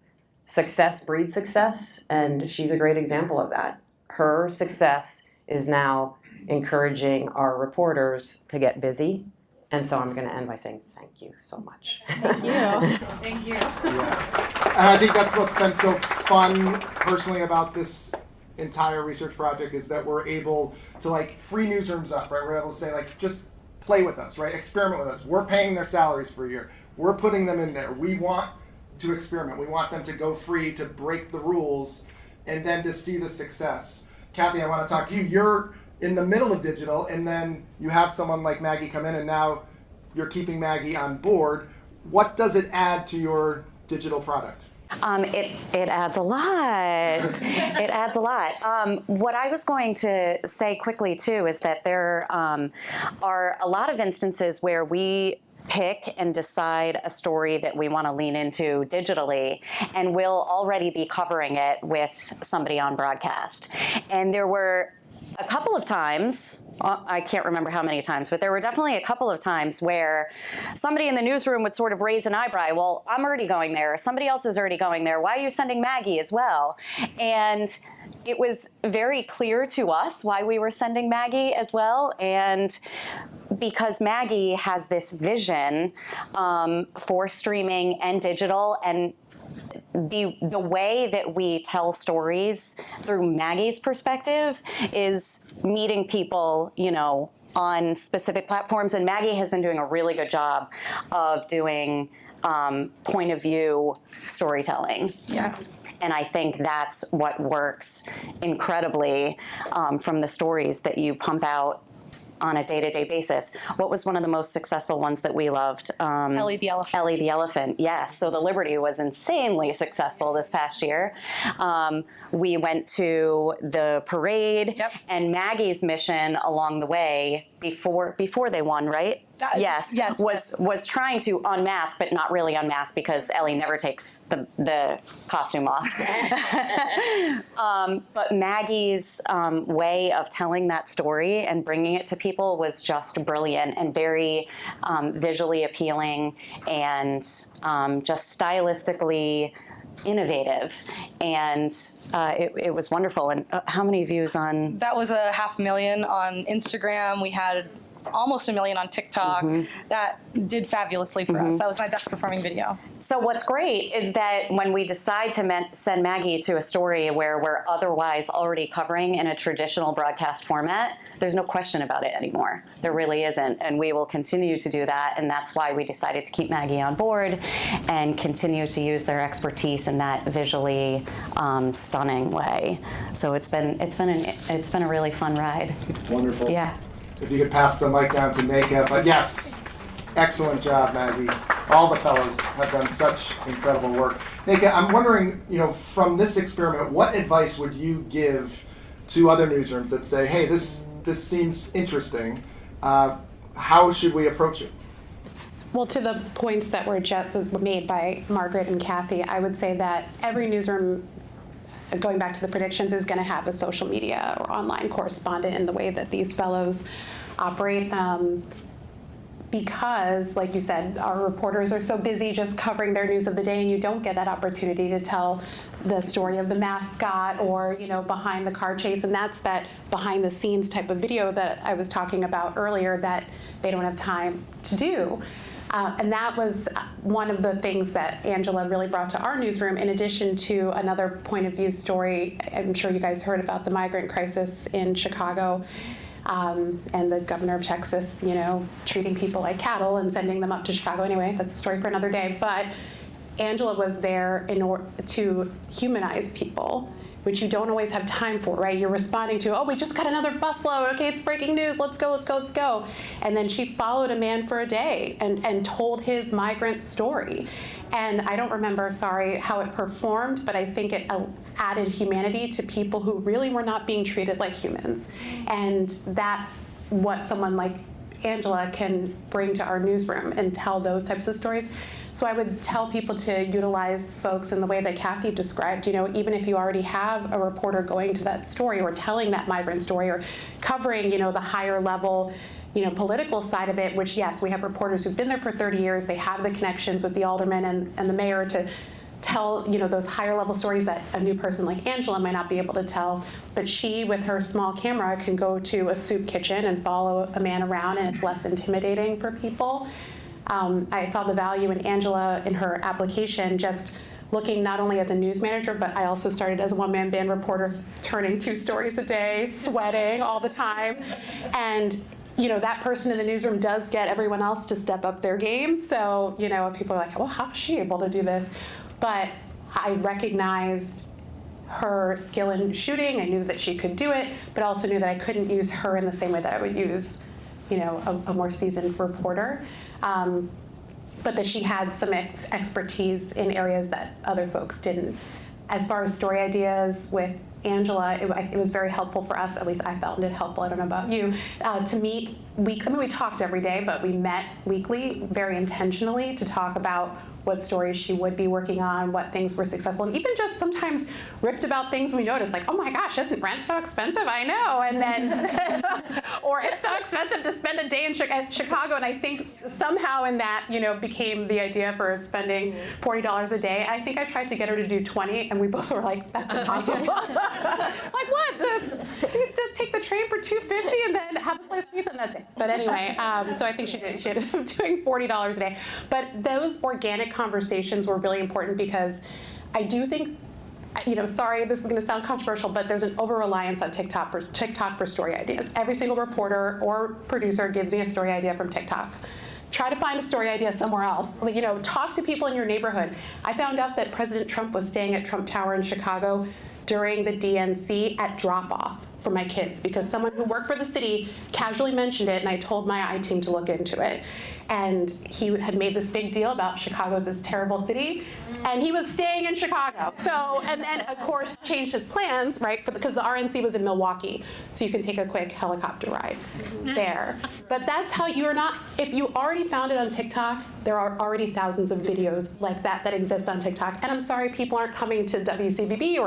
success breeds success. And she's a great example of that. Her success is now encouraging our reporters to get busy. And so I'm going to end by saying thank you so much. Thank you. Thank you. Yeah. And I think that's what's been so fun personally about this entire research project is that we're able to like free newsrooms up, right? We're able to say like, just play with us, right? Experiment with us. We're paying their salaries for a year. We're putting them in there. We want to experiment. We want them to go free, to break the rules, and then to see the success. Kathy, I want to talk to you. You're in the middle of digital, and then you have someone like Maggie come in, and now you're keeping Maggie on board. What does it add to your digital product? It adds a lot. It adds a lot. What I was going to say quickly too is that there are a lot of instances where we pick and decide a story that we want to lean into digitally, and we'll already be covering it with somebody on broadcast. And there were a couple of times, I can't remember how many times, but there were definitely a couple of times where somebody in the newsroom would sort of raise an eyebrow. Well, I'm already going there. Somebody else is already going there. Why are you sending Maggie as well? And it was very clear to us why we were sending Maggie as well. And because Maggie has this vision for streaming and digital, and the way that we tell stories through Maggie's perspective is meeting people, you know, on specific platforms. And Maggie has been doing a really good job of doing point of view storytelling. Yeah. And I think that's what works incredibly from the stories that you pump out on a day-to-day basis. What was one of the most successful ones that we loved? Ellie the Elephant. Ellie the Elephant, yes. So the Liberty was insanely successful this past year. We went to the parade, and Maggie's mission along the way before they won, right? Yes, was trying to unmask, but not really unmask because Ellie never takes the costume off. But Maggie's way of telling that story and bringing it to people was just brilliant and very visually appealing and just stylistically innovative, and it was wonderful. And how many views on? That was 500,000 on Instagram. We had almost 1 million on TikTok. That did fabulously for us. That was my best performing video. So what's great is that when we decide to send Maggie to a story where we're otherwise already covering in a traditional broadcast format, there's no question about it anymore. There really isn't, and we will continue to do that, and that's why we decided to keep Maggie on board and continue to use their expertise in that visually stunning way. So it's been a really fun ride. Wonderful. Yeah. If you could pass the mic down to Naka. But yes, excellent job, Maggie. All the fellows have done such incredible work. Naka, I'm wondering, you know, from this experiment, what advice would you give to other newsrooms that say, hey, this seems interesting. How should we approach it? Well, to the points that were made by Margaret and Kathy, I would say that every newsroom, going back to the predictions, is going to have a social media or online correspondent in the way that these fellows operate. Because, like you said, our reporters are so busy just covering their news of the day, and you don't get that opportunity to tell the story of the mascot or, you know, behind the car chase. And that's that behind the scenes type of video that I was talking about earlier that they don't have time to do. And that was one of the things that Angela really brought to our newsroom, in addition to another point of view story. I'm sure you guys heard about the migrant crisis in Chicago, and the governor of Texas, you know, treating people like cattle and sending them up to Chicago. Anyway, that's a story for another day. But Angela was there in order to humanize people, which you don't always have time for, right? You're responding to, oh, we just got another busload. Okay, it's breaking news. Let's go, let's go, let's go. And then she followed a man for a day and told his migrant story. And I don't remember, sorry, how it performed, but I think it added humanity to people who really were not being treated like humans. And that's what someone like Angela can bring to our newsroom and tell those types of stories. So I would tell people to utilize folks in the way that Kathy described, you know, even if you already have a reporter going to that story or telling that migrant story or covering, you know, the higher level, you know, political side of it, which, yes, we have reporters who've been there for 30 years. They have the connections with the alderman and the mayor to tell, you know, those higher level stories that a new person like Angela might not be able to tell. But she, with her small camera, can go to a soup kitchen and follow a man around, and it's less intimidating for people. I saw the value in Angela in her application, just looking not only as a news manager, but I also started as a one-man band reporter, turning 2 stories a day, sweating all the time. And, you know, that person in the newsroom does get everyone else to step up their game. So, you know, people are like, well, how is she able to do this? But I recognized her skill in shooting. I knew that she could do it, but also knew that I couldn't use her in the same way that I would use, you know, a more seasoned reporter. But that she had some expertise in areas that other folks didn't. As far as story ideas with Angela, it was very helpful for us, at least I found it helpful, I don't know about you, to meet we talked every day, but we met weekly very intentionally to talk about what stories she would be working on, what things were successful, and even just sometimes riffed about things we noticed, like, oh my gosh, isn't rent so expensive? I know, and then, or it's so expensive to spend a day in Chicago, and I think somehow in that, became the idea for spending $40 a day. I think I tried to get her to do 20, and we both were like, that's impossible. Like what? Take the train for $2.50 and then have a slice of pizza, and that's it. But anyway, so I think she ended up doing $40 a day. But those organic conversations were really important because I do think, sorry, this is going to sound controversial, but there's an over-reliance on TikTok for story ideas. Every single reporter or producer gives me a story idea from TikTok. Try to find a story idea somewhere else. Talk to people in your neighborhood. I found out that President Trump was staying at Trump Tower in Chicago during the DNC at drop-off for my kids because someone who worked for the city casually mentioned it, and I told my I-team to look into it. And he had made this big deal about Chicago's this terrible city, and he was staying in Chicago. So, and then of course changed his plans, right? Because the RNC was in Milwaukee, so you can take a quick helicopter ride there. But that's how you're not. If you already found it on TikTok, there are already thousands of videos like that exist on TikTok. And I'm sorry, people aren't coming to WCVB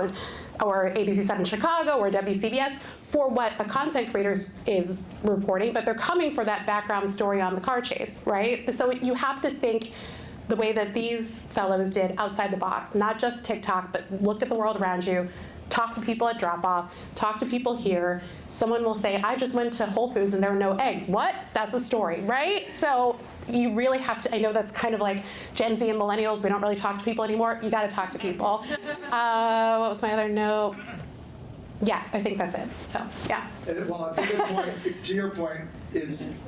or ABC7 Chicago or WCBS for what a content creator is reporting, but they're coming for that background story on the car chase, right? So you have to think the way that these fellows did outside the box, not just TikTok, but look at the world around you, talk to people at drop-off, talk to people here. Someone will say, I just went to Whole Foods and there were no eggs. What? That's a story, right? So you really have to, I know that's kind of like Gen Z and millennials, we don't really talk to people anymore. You gotta talk to people. What was my other note? Yes, I think that's it. So, yeah. Well, it's a good point. To your point,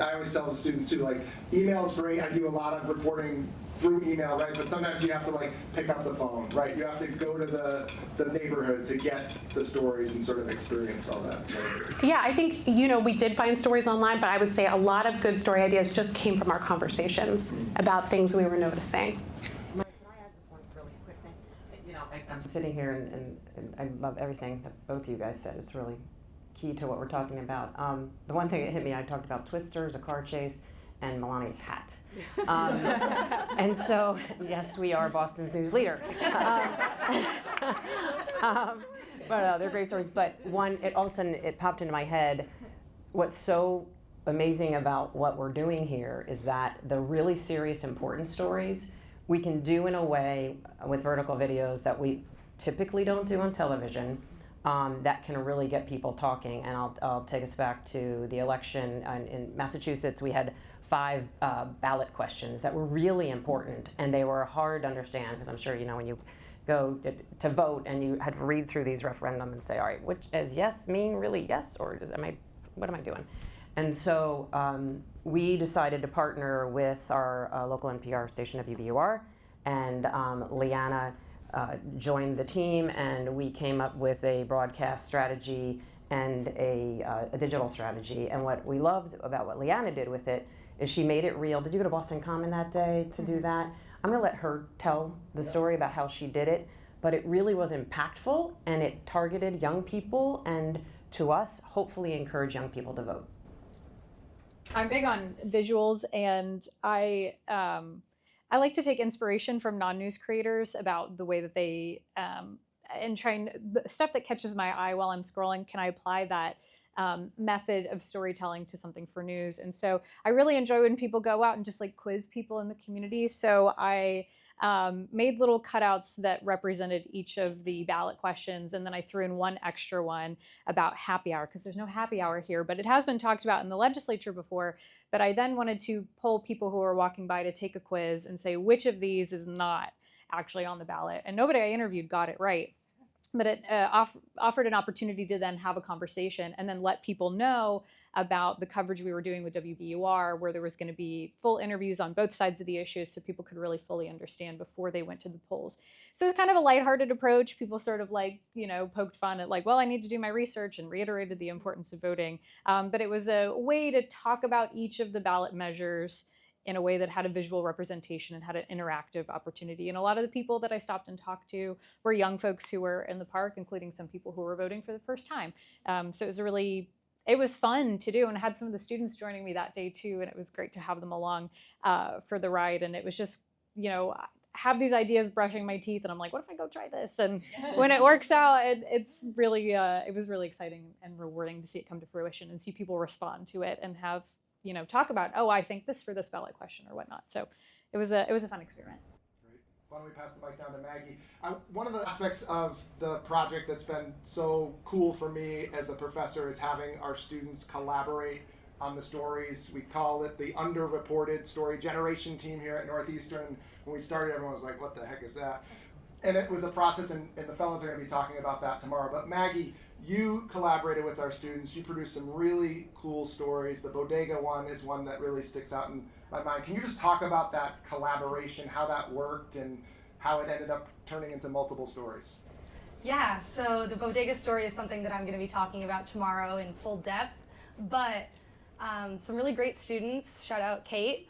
I always tell the students too, email is great. I do a lot of reporting through email, right? But sometimes you have to pick up the phone, right? You have to go to the neighborhood to get the stories and sort of experience all that. So. Yeah, I think, we did find stories online, but I would say a lot of good story ideas just came from our conversations about things we were noticing. I'm sitting here and I love everything that both of you guys said. It's really key to what we're talking about. The one thing that hit me, I talked about twisters, a car chase, and Melania's hat. And so, yes, we are Boston's news leader. But they're great stories. But one, all of a sudden, it popped into my head. What's so amazing about what we're doing here is that the really serious, important stories we can do in a way with vertical videos that we typically don't do on television that can really get people talking. And I'll take us back to the election in Massachusetts. We had 5 ballot questions that were really important, and they were hard to understand because I'm sure when you go to vote and you had to read through these referendum and say, all right, which does yes mean really yes, or what am I doing? And so we decided to partner with our local NPR station, WVUR, and Leanna joined the team, and we came up with a broadcast strategy and a digital strategy. And what we loved about what Leanna did with it is she made it real. Did you go to Boston Common that day to do that? I'm going to let her tell the story about how she did it, but it really was impactful, and it targeted young people, and to us, hopefully encourage young people to vote. I'm big on visuals, and I like to take inspiration from non-news creators about the way that they and trying the stuff that catches my eye while I'm scrolling. Can I apply that method of storytelling to something for news? And so I really enjoy when people go out and just quiz people in the community. So I made little cutouts that represented each of the ballot questions, and then I threw in one extra one about happy hour, because there's no happy hour here, but it has been talked about in the legislature before. But I then wanted to poll people who were walking by to take a quiz and say which of these is not actually on the ballot, and nobody I interviewed got it right. But it offered an opportunity to then have a conversation and then let people know about the coverage we were doing with WBUR, where there was going to be full interviews on both sides of the issue so people could really fully understand before they went to the polls. So it was kind of a lighthearted approach. People sort of poked fun at well, I need to do my research, and reiterated the importance of voting. But it was a way to talk about each of the ballot measures in a way that had a visual representation and had an interactive opportunity. And a lot of the people that I stopped and talked to were young folks who were in the park, including some people who were voting for the first time. So it was fun to do, and I had some of the students joining me that day too, and it was great to have them along for the ride. And it was just, I have these ideas brushing my teeth, and I'm like, what if I go try this? And when it works out, it's really, it was really exciting and rewarding to see it come to fruition and see people respond to it and have, talk about, oh, I think this for this ballot question or whatnot. So it was a fun experiment. Great. Why don't we pass the mic down to Maggie? One of the aspects of the project that's been so cool for me as a professor is having our students collaborate on the stories. We call it the underreported story generation team here at Northeastern. When we started, everyone was like, what the heck is that? And it was a process, and the fellows are going to be talking about that tomorrow. But Maggie, you collaborated with our students. You produced some really cool stories. The bodega one is one that really sticks out in my mind. Can you just talk about that collaboration, how that worked, and how it ended up turning into multiple stories? Yeah, so the bodega story is something that I'm going to be talking about tomorrow in full depth. But some really great students, shout out Kate,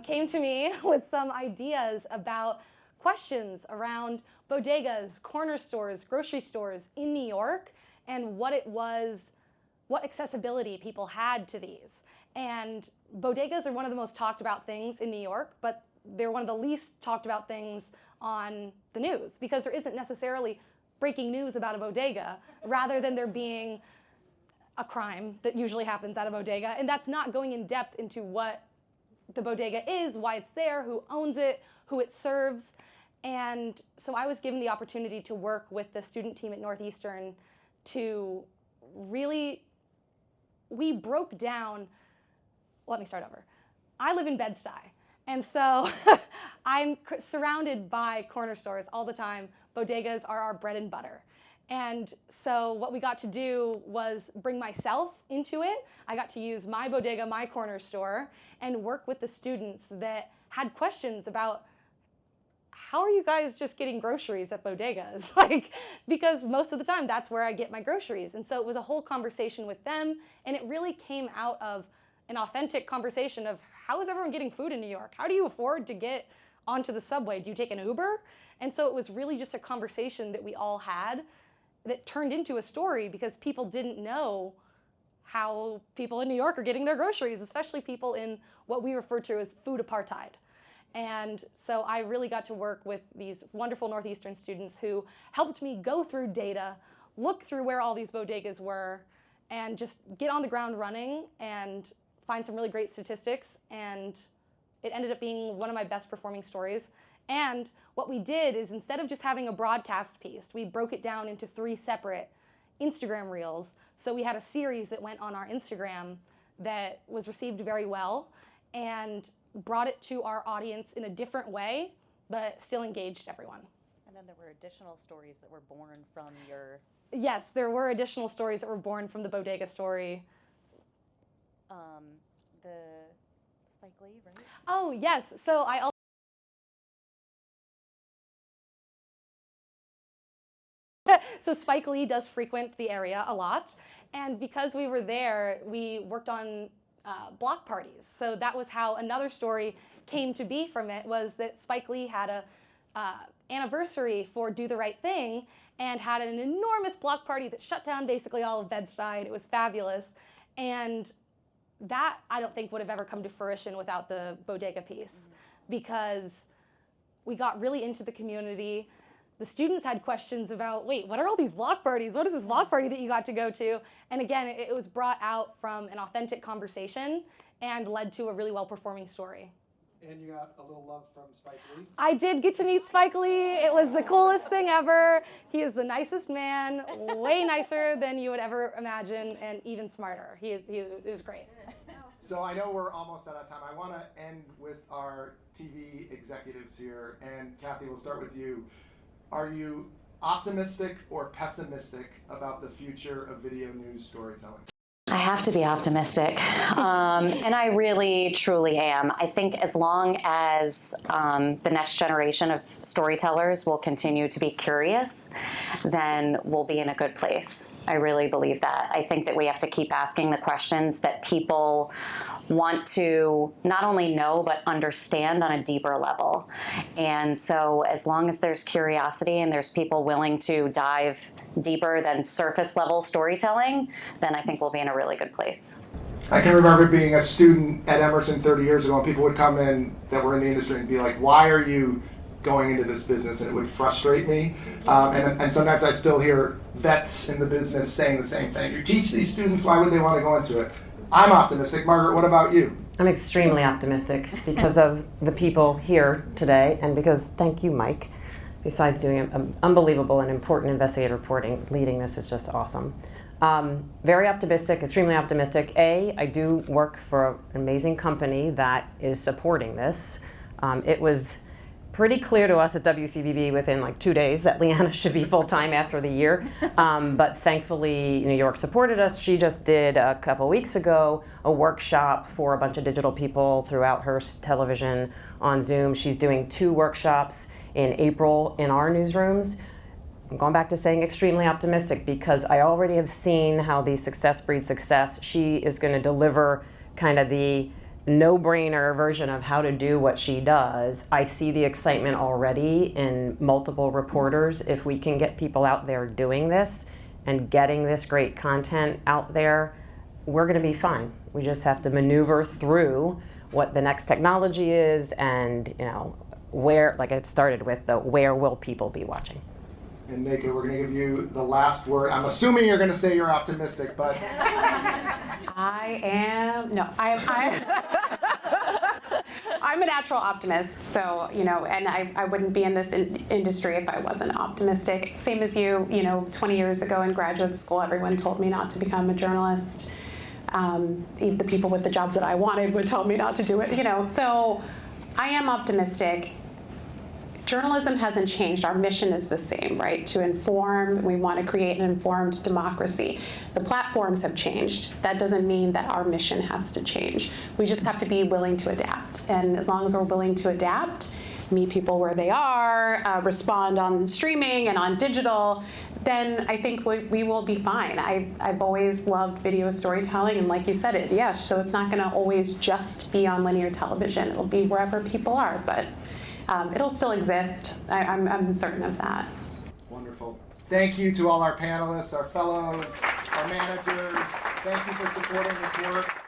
came to me with some ideas about questions around bodegas, corner stores, grocery stores in New York, and what accessibility people had to these. And bodegas are one of the most talked about things in New York, but they're one of the least talked about things on the news because there isn't necessarily breaking news about a bodega rather than there being a crime that usually happens at a bodega. And that's not going in depth into what the bodega is, why it's there, who owns it, who it serves. And so I was given the opportunity to work with the student team at Northeastern to really, we broke down, let me start over. I live in Bed-Stuy, and so I'm surrounded by corner stores all the time. Bodegas are our bread and butter. And so what we got to do was bring myself into it. I got to use my bodega, my corner store, and work with the students that had questions about how are you guys just getting groceries at bodegas? Because most of the time that's where I get my groceries. And so it was a whole conversation with them, and it really came out of an authentic conversation of how is everyone getting food in New York? How do you afford to get onto the subway? Do you take an Uber? And so it was really just a conversation that we all had that turned into a story because people didn't know how people in New York are getting their groceries, especially people in what we refer to as food apartheid. And so I really got to work with these wonderful Northeastern students who helped me go through data, look through where all these bodegas were, and just get on the ground running and find some really great statistics. And it ended up being one of my best performing stories. And what we did is instead of just having a broadcast piece, we broke it down into 3 separate Instagram reels. So we had a series that went on our Instagram that was received very well and brought it to our audience in a different way, but still engaged everyone. And then there were additional stories that were born from your... Yes, there were additional stories that were born from the bodega story. The Spike Lee, right? Oh, yes. So I also... So Spike Lee does frequent the area a lot. And because we were there, we worked on block parties. So that was how another story came to be from it, was that Spike Lee had a anniversary for Do the Right Thing and had an enormous block party that shut down basically all of Bed-Stuy. It was fabulous. And that I don't think would have ever come to fruition without the bodega piece, because we got really into the community. The students had questions about, wait, what are all these block parties? What is this block party that you got to go to? And again, it was brought out from an authentic conversation and led to a really well-performing story. And you got a little love from Spike Lee? I did get to meet Spike Lee. It was the coolest thing ever. He is the nicest man, way nicer than you would ever imagine, and even smarter. He is great. So I know we're almost out of time. I want to end with our TV executives here. And Kathy, we'll start with you. Are you optimistic or pessimistic about the future of video news storytelling? I have to be optimistic, and I really, truly am. I think as long as the next generation of storytellers will continue to be curious, then we'll be in a good place. I really believe that. I think that we have to keep asking the questions that people want to not only know, but understand on a deeper level. And so as long as there's curiosity and there's people willing to dive deeper than surface level storytelling, then I think we'll be in a really good place. I can remember being a student at Emerson 30 years ago, and people would come in that were in the industry and be like, why are you going into this business? And it would frustrate me. And sometimes I still hear vets in the business saying the same thing. You teach these students, why would they want to go into it? I'm optimistic. Margaret, what about you? I'm extremely optimistic because of the people here today, and because, thank you, Mike, besides doing unbelievable and important investigative reporting, leading this is just awesome. Very optimistic, extremely optimistic. I do work for an amazing company that is supporting this. It was pretty clear to us at WCVB within like 2 days that Leanna should be full-time after the year. But thankfully, New York supported us. She just did a couple weeks ago a workshop for a bunch of digital people throughout her television on Zoom. She's doing 2 workshops in April in our newsrooms. I'm going back to saying extremely optimistic because I already have seen how the success breeds success. She is going to deliver kind of the no-brainer version of how to do what she does. I see the excitement already in multiple reporters. If we can get people out there doing this and getting this great content out there, we're going to be fine. We just have to maneuver through what the next technology is and, where, like I started with, where will people be watching? And Naked, we're going to give you the last word. I'm assuming you're going to say you're optimistic, but I'm a natural optimist, so, and I wouldn't be in this industry if I wasn't optimistic. Same as you, 20 years ago in graduate school, everyone told me not to become a journalist. Even the people with the jobs that I wanted would tell me not to do it, so I am optimistic. Journalism hasn't changed. Our mission is the same, right? To inform. We want to create an informed democracy. The platforms have changed. That doesn't mean that our mission has to change. We just have to be willing to adapt. And as long as we're willing to adapt, meet people where they are, respond on streaming and on digital, then I think we will be fine. I've always loved video storytelling, and like you said, so it's not going to always just be on linear television. It'll be wherever people are, but it'll still exist. I'm certain of that. Wonderful. Thank you to all our panelists, our fellows, our managers. Thank you for supporting this work.